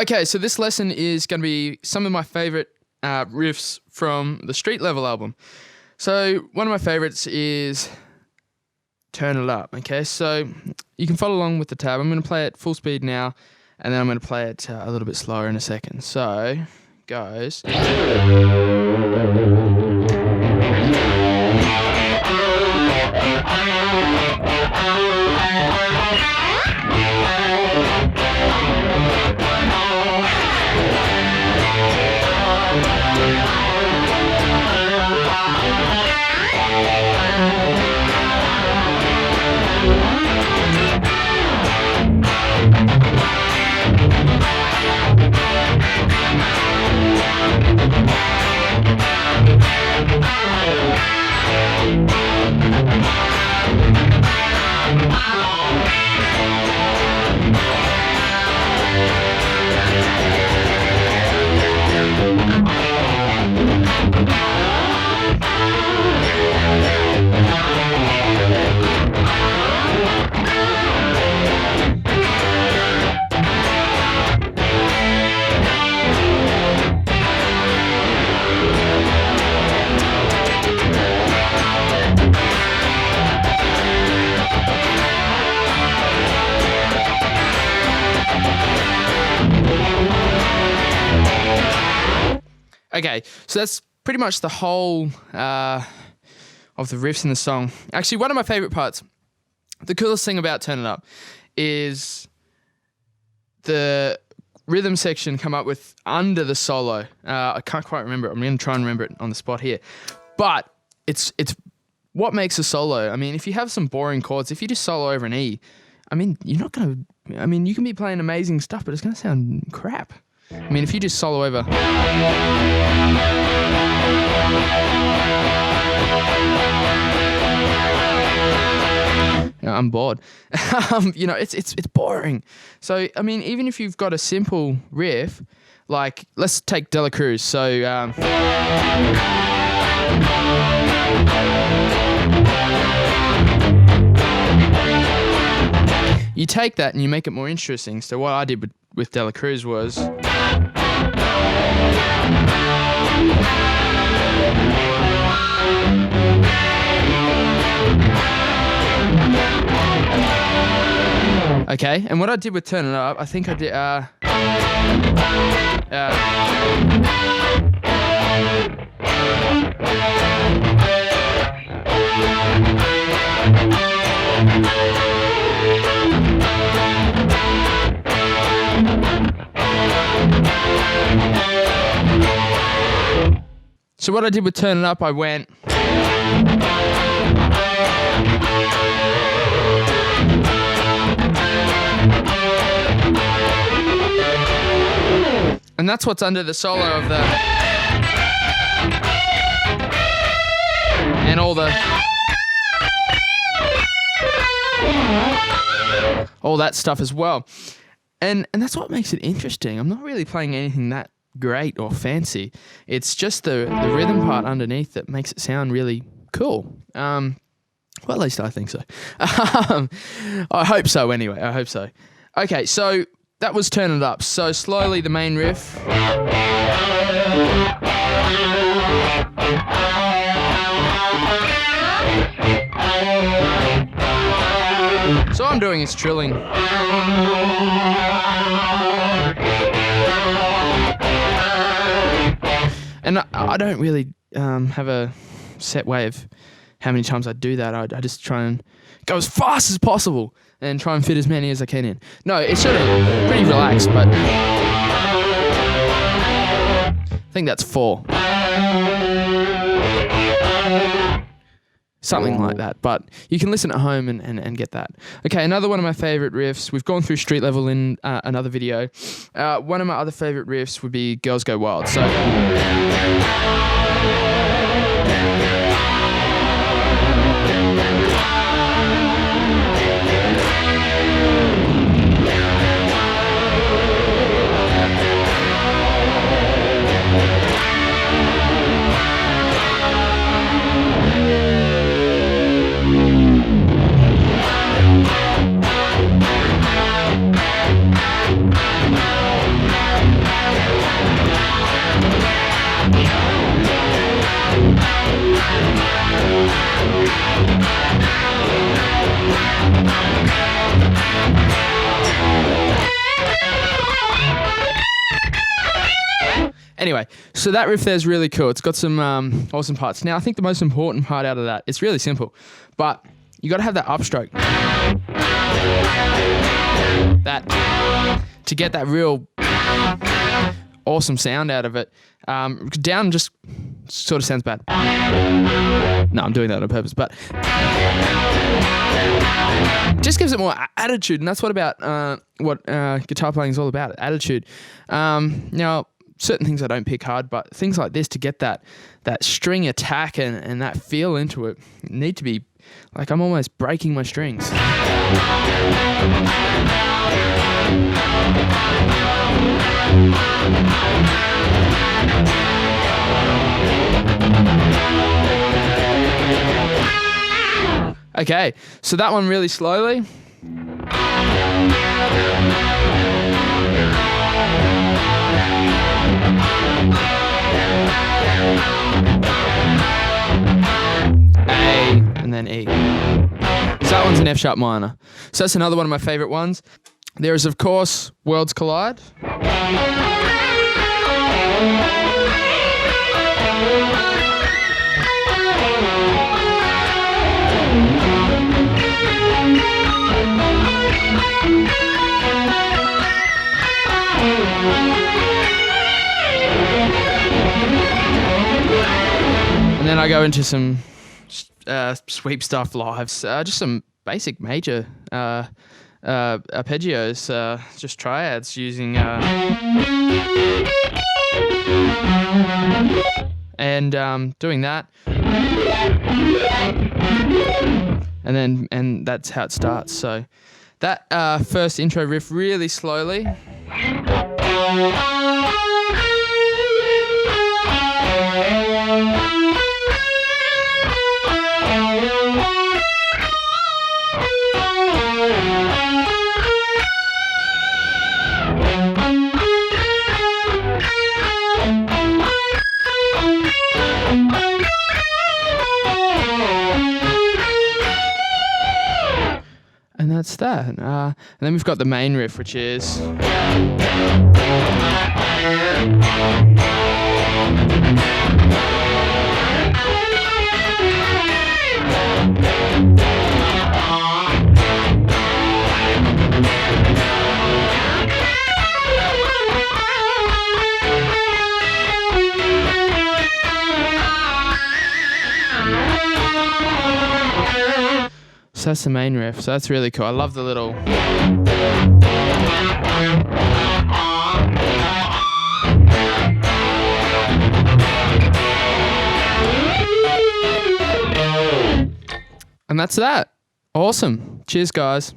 Okay, so this lesson is going to be some of my favorite riffs from the Street Level album. So one of my favorites is Turn It Up, okay? So you can follow along with the tab. I'm going to play it full speed now, and then I'm going to play it a little bit slower in a second. So, goes... Okay, so that's pretty much the whole of the riffs in the song. Actually, one of my favorite parts, the coolest thing about Turn It Up is the rhythm section come up with under the solo. I can't quite remember it. I'm going to try and remember it on the spot here. But it's what makes a solo. I mean, if you have some boring chords, if you just solo over an E, I mean, you're not going to... I mean, you can be playing amazing stuff, but it's going to sound crap. I mean, if you just solo over... I'm bored. It's boring. So, I mean, even if you've got a simple riff, like, let's take Cruz. So, you take that and you make it more interesting. So what I did with Cruz was... Okay, and what I did with Turn It Up, I think I did... So what I did with Turn It Up, I went... And that's what's under the solo of the... And all the... All that stuff as well. And that's what makes it interesting. I'm not really playing anything that great or fancy. It's just the rhythm part underneath that makes it sound really cool. Well, at least I think so. I hope so anyway. I hope so. Okay, so that was Turn It Up. So slowly the main riff. So all I'm doing is trilling. And I don't really have a set way of how many times I do that. I just try and go as fast as possible and try and fit as many as I can in. No, it's sort of pretty relaxed, but I think that's 4. Something like that, but you can listen at home and get that. Okay, another one of my favorite riffs. We've gone through Street Level in another video. One of my other favorite riffs would be Girls Go Wild. So... Anyway, so that riff there is really cool. It's got some awesome parts. Now, I think the most important part out of that, it's really simple, but you got to have that upstroke. That to get that real awesome sound out of it. Down just sort of sounds bad. No, I'm doing that on purpose, but just gives it more attitude, and that's what guitar playing is all about, attitude. Now, certain things I don't pick hard, but things like this to get that string attack and that feel into it need to be like I'm almost breaking my strings. Okay, so that one really slowly. A and then E. So that one's an F sharp minor. So that's another one of my favorite ones. There is, of course, Worlds Collide. And then I go into some sweep stuff lives, just some basic major arpeggios, just triads using and doing that, and that's how it starts. So that first intro riff really slowly. And that's that. And then we've got the main riff, which is... So that's the main riff. So that's really cool. I love the little... And that's that. Awesome. Cheers, guys.